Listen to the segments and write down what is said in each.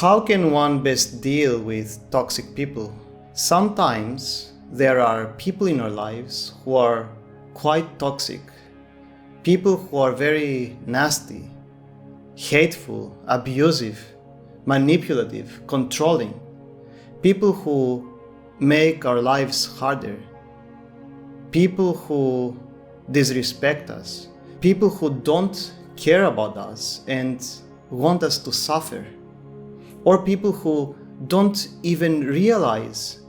How can one best deal with toxic people? Sometimes there are people in our lives who are quite toxic, people who are very nasty, hateful, abusive, manipulative, controlling, people who make our lives harder, people who disrespect us, people who don't care about us and want us to suffer, or people who don't even realize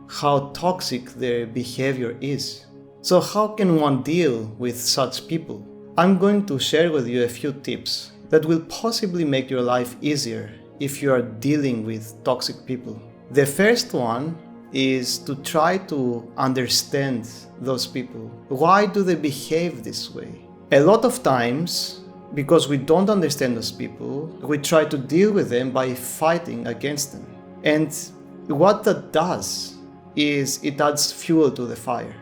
how toxic their behavior is. So how can one deal with such people? I'm going to share with you a few tips that will possibly make your life easier if you are dealing with toxic people. The first one is to try to understand those people. Why do they behave this way? A lot of times, because we don't understand those people, we try to deal with them by fighting against them. And what that does is it adds fuel to the fire,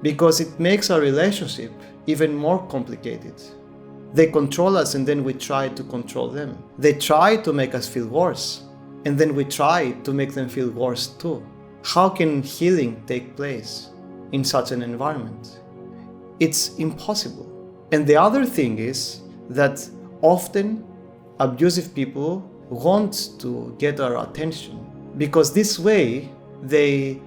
because it makes our relationship even more complicated. They control us and then we try to control them. They try to make us feel worse and then we try to make them feel worse too. How can healing take place in such an environment? It's impossible. And the other thing is that often abusive people want to get our attention, because this way they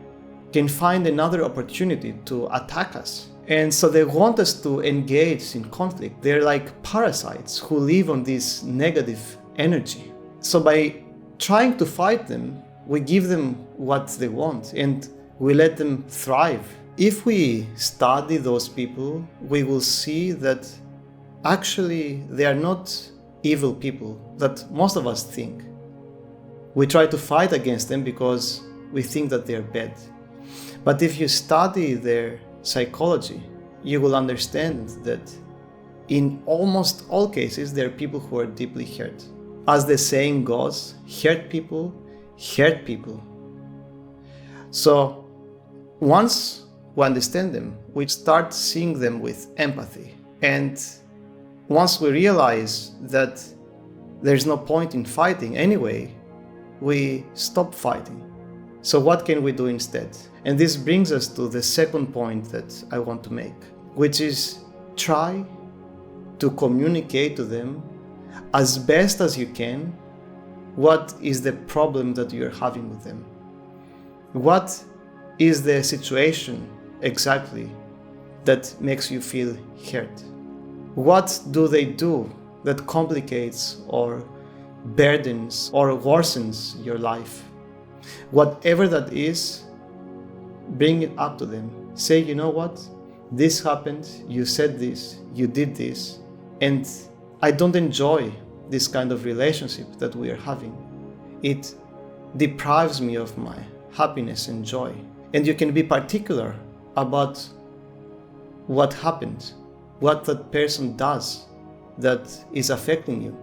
can find another opportunity to attack us. And so they want us to engage in conflict. They're like parasites who live on this negative energy. So by trying to fight them, we give them what they want and we let them thrive. If we study those people, we will see that actually they are not evil people that most of us think. We try to fight against them because we think that they are bad. But if you study their psychology, you will understand that in almost all cases, there are people who are deeply hurt. As the saying goes, hurt people hurt people. So once we understand them, we start seeing them with empathy. And once we realize that there's no point in fighting anyway, we stop fighting. So what can we do instead? And this brings us to the second point that I want to make, which is try to communicate to them as best as you can what is the problem that you're having with them. What is the situation exactly that makes you feel hurt? What do they do that complicates or burdens or worsens your life? Whatever that is, bring it up to them. Say, you know what? This happened, you said this, you did this, and I don't enjoy this kind of relationship that we are having. It deprives me of my happiness and joy. And you can be particular about what happened, what that person does that is affecting you.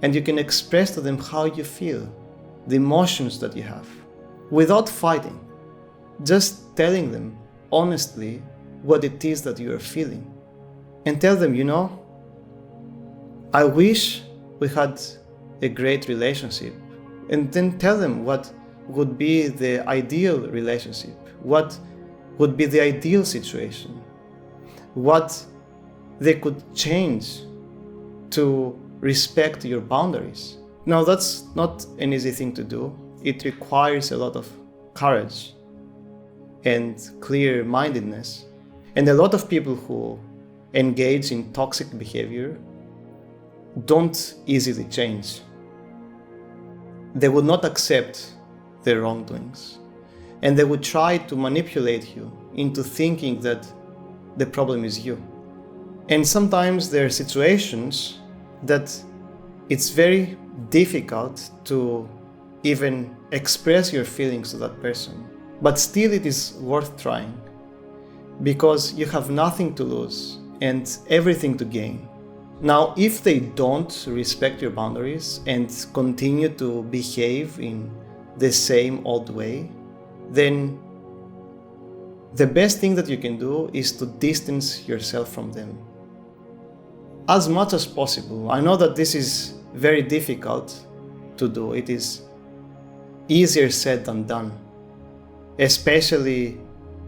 And you can express to them how you feel, the emotions that you have, without fighting, just telling them honestly what it is that you are feeling. And tell them, you know, I wish we had a great relationship. And then tell them what would be the ideal relationship, what would be the ideal situation, what they could change to respect your boundaries. Now, that's not an easy thing to do. It requires a lot of courage and clear-mindedness. And a lot of people who engage in toxic behavior don't easily change. They will not accept their wrongdoings. And they would try to manipulate you into thinking that the problem is you. And sometimes there are situations that it's very difficult to even express your feelings to that person. But still it is worth trying, because you have nothing to lose and everything to gain. Now, if they don't respect your boundaries and continue to behave in the same old way, then the best thing that you can do is to distance yourself from them as much as possible. I know that this is very difficult to do. It is easier said than done, especially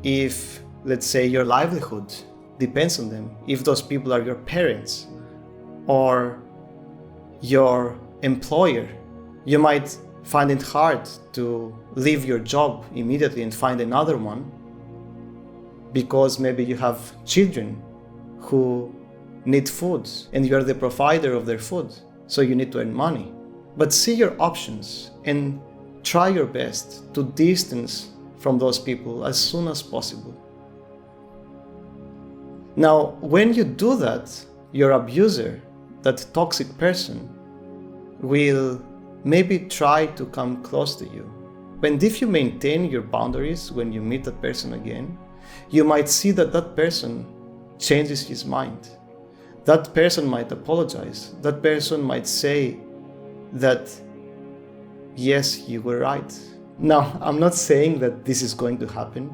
if, let's say, your livelihood depends on them. If those people are your parents or your employer, you might find it hard to leave your job immediately and find another one because maybe you have children who need food and you're the provider of their food, so you need to earn money. But see your options and try your best to distance from those people as soon as possible. Now, when you do that, your abuser, that toxic person, will maybe try to come close to you. And if you maintain your boundaries when you meet that person again, you might see that that person changes his mind. That person might apologize. That person might say that, yes, you were right. Now, I'm not saying that this is going to happen.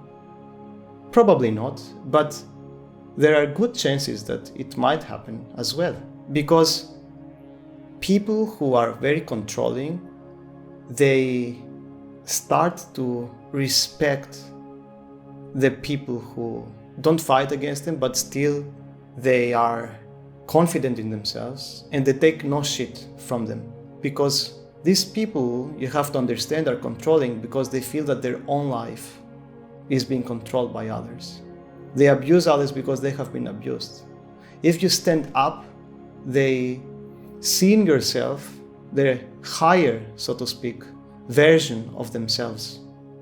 Probably not, but there are good chances that it might happen as well. Because people who are very controlling, they start to respect the people who don't fight against them, but still they are confident in themselves and they take no shit from them. Because these people, you have to understand, are controlling because they feel that their own life is being controlled by others. They abuse others because they have been abused. If you stand up, they see in yourself their higher, so to speak, version of themselves.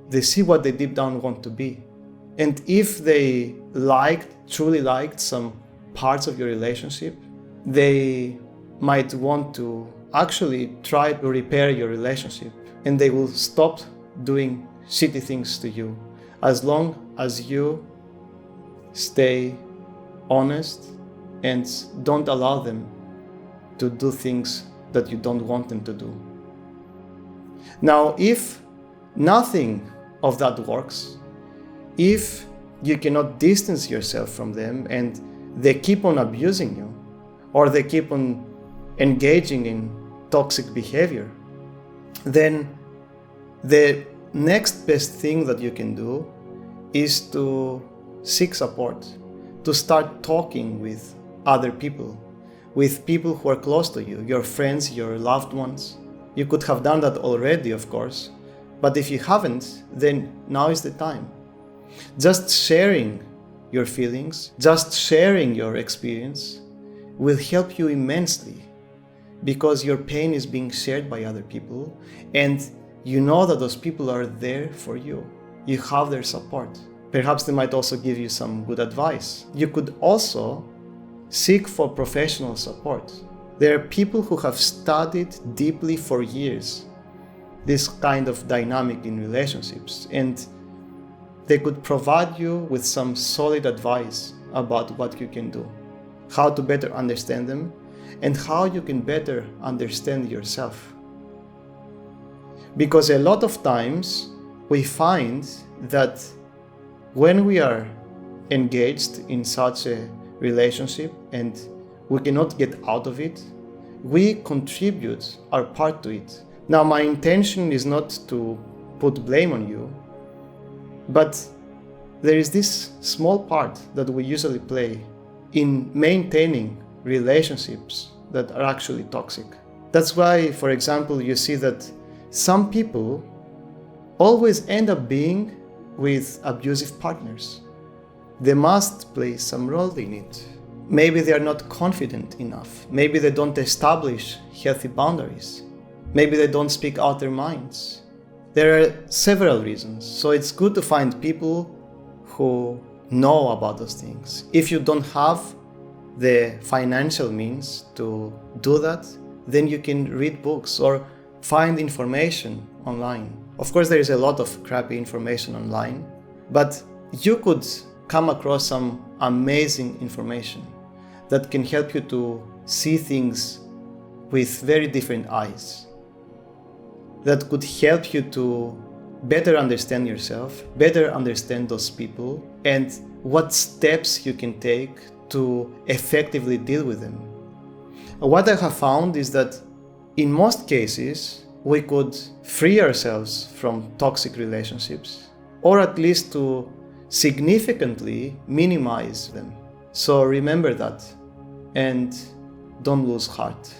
They see what they deep down want to be. And if they truly liked some parts of your relationship, they might want to actually try to repair your relationship, and they will stop doing shitty things to you as long as you stay honest and don't allow them to do things that you don't want them to do. Now, if nothing of that works, if you cannot distance yourself from them and they keep on abusing you, or they keep on engaging in toxic behavior, then the next best thing that you can do is to seek support, to start talking with other people, with people who are close to you, your friends, your loved ones. You could have done that already, of course, but if you haven't, then now is the time. Just sharing your feelings, just sharing your experience will help you immensely, because your pain is being shared by other people and you know that those people are there for you. You have their support. Perhaps they might also give you some good advice. You could also seek for professional support. There are people who have studied deeply for years this kind of dynamic in relationships, and they could provide you with some solid advice about what you can do, how to better understand them, and how you can better understand yourself. Because a lot of times we find that when we are engaged in such a relationship and we cannot get out of it, we contribute our part to it. Now, my intention is not to put blame on you, but there is this small part that we usually play in maintaining relationships that are actually toxic. That's why, for example, you see that some people always end up being with abusive partners. They must play some role in it. Maybe they are not confident enough. Maybe they don't establish healthy boundaries. Maybe they don't speak out their minds. There are several reasons. So it's good to find people who know about those things. If you don't have the financial means to do that, then you can read books or find information online. Of course, there is a lot of crappy information online, but you could come across some amazing information that can help you to see things with very different eyes, that could help you to better understand yourself, better understand those people, and what steps you can take to effectively deal with them. What I have found is that in most cases, we could free ourselves from toxic relationships, or at least to significantly minimize them. So remember that, and don't lose heart.